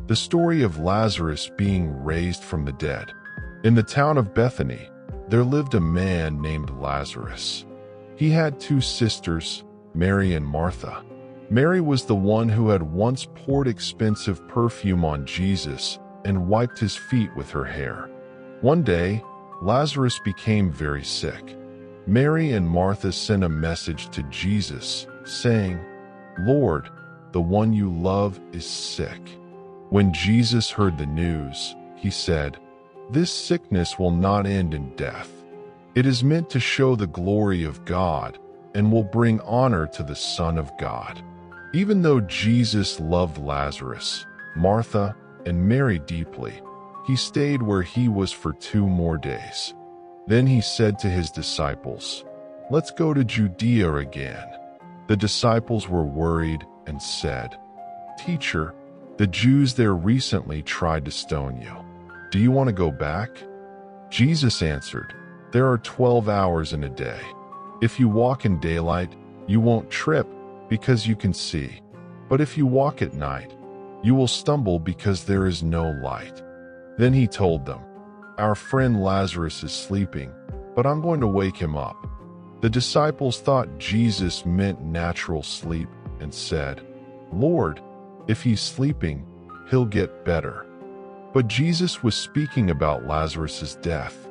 the story of Lazarus being raised from the dead. In the town of Bethany, there lived a man named Lazarus. He had two sisters, Mary and Martha. Mary was the one who had once poured expensive perfume on Jesus and wiped his feet with her hair. One day, Lazarus became very sick. Mary and Martha sent a message to Jesus, saying, "Lord, the one you love is sick." When Jesus heard the news, he said, "This sickness will not end in death. It is meant to show the glory of God and will bring honor to the Son of God." Even though Jesus loved Lazarus, Martha, and Mary deeply, he stayed where he was for 2 more days. Then he said to his disciples, "Let's go to Judea again." The disciples were worried and said, "Teacher, the Jews there recently tried to stone you. Do you want to go back?" Jesus answered, "There are 12 hours in a day. If you walk in daylight, you won't trip because you can see. But if you walk at night, you will stumble because there is no light." Then he told them, "Our friend Lazarus is sleeping, but I'm going to wake him up." The disciples thought Jesus meant natural sleep and said, "Lord, if he's sleeping, he'll get better." But Jesus was speaking about Lazarus's death.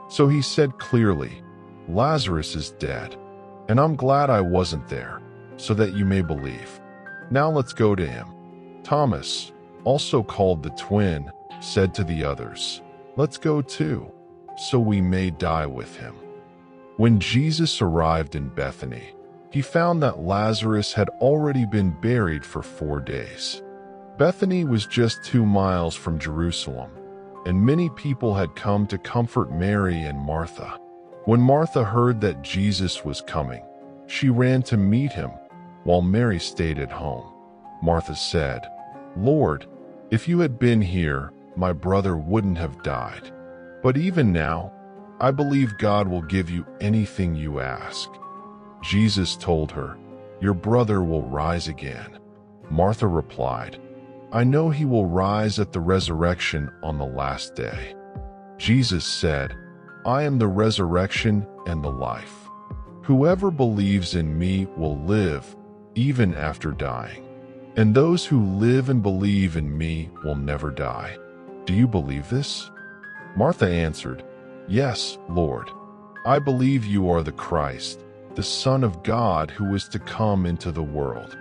So he said clearly, "Lazarus is dead, and I'm glad I wasn't there, so that you may believe. Now let's go to him." Thomas, also called the twin, said to the others, "Let's go too, so we may die with him." When Jesus arrived in Bethany, he found that Lazarus had already been buried for 4 days. Bethany was just 2 miles from Jerusalem, and many people had come to comfort Mary and Martha. When Martha heard that Jesus was coming, she ran to meet him, while Mary stayed at home. Martha said, "Lord, if you had been here, my brother wouldn't have died. But even now, I believe God will give you anything you ask." Jesus told her, "Your brother will rise again." Martha replied, "I know he will rise at the resurrection on the last day." Jesus said, "I am the resurrection and the life. Whoever believes in me will live, even after dying. And those who live and believe in me will never die. Do you believe this?" Martha answered, "Yes, Lord. I believe you are the Christ, the Son of God who is to come into the world."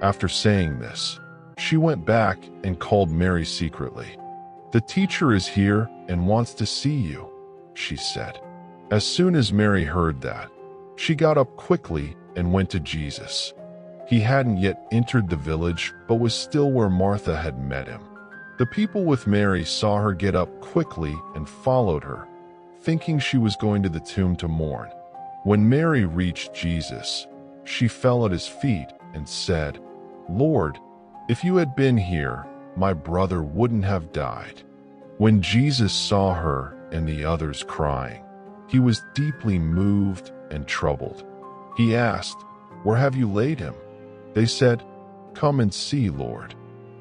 After saying this, she went back and called Mary secretly. "The teacher is here and wants to see you," she said. As soon as Mary heard that, she got up quickly and went to Jesus. He hadn't yet entered the village, but was still where Martha had met him. The people with Mary saw her get up quickly and followed her, thinking she was going to the tomb to mourn. When Mary reached Jesus, she fell at his feet and said, "Lord, if you had been here, my brother wouldn't have died." When Jesus saw her and the others crying, he was deeply moved and troubled. He asked, "Where have you laid him?" They said, "Come and see, Lord."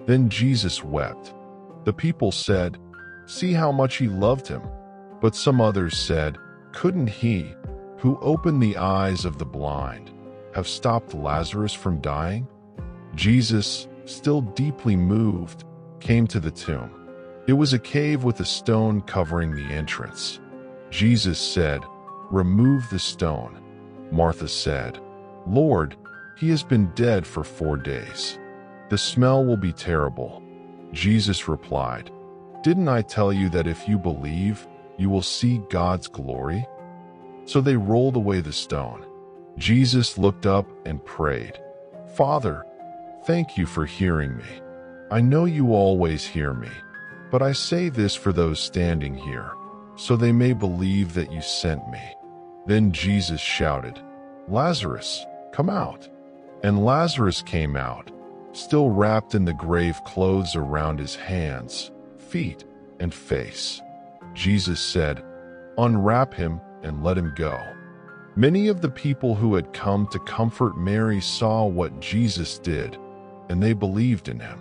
Then Jesus wept. The people said, "See how much he loved him." But some others said, "Couldn't he, who opened the eyes of the blind, have stopped Lazarus from dying?" Jesus, still deeply moved, came to the tomb. It was a cave with a stone covering the entrance. Jesus said, "Remove the stone." Martha said, "Lord, he has been dead for 4 days. The smell will be terrible." Jesus replied, "Didn't I tell you that if you believe, you will see God's glory?" So they rolled away the stone. Jesus looked up and prayed, "Father, thank you for hearing me. I know you always hear me, but I say this for those standing here, so they may believe that you sent me." Then Jesus shouted, "Lazarus, come out." And Lazarus came out, still wrapped in the grave clothes around his hands, feet, and face. Jesus said, "Unwrap him and let him go." Many of the people who had come to comfort Mary saw what Jesus did, and they believed in him.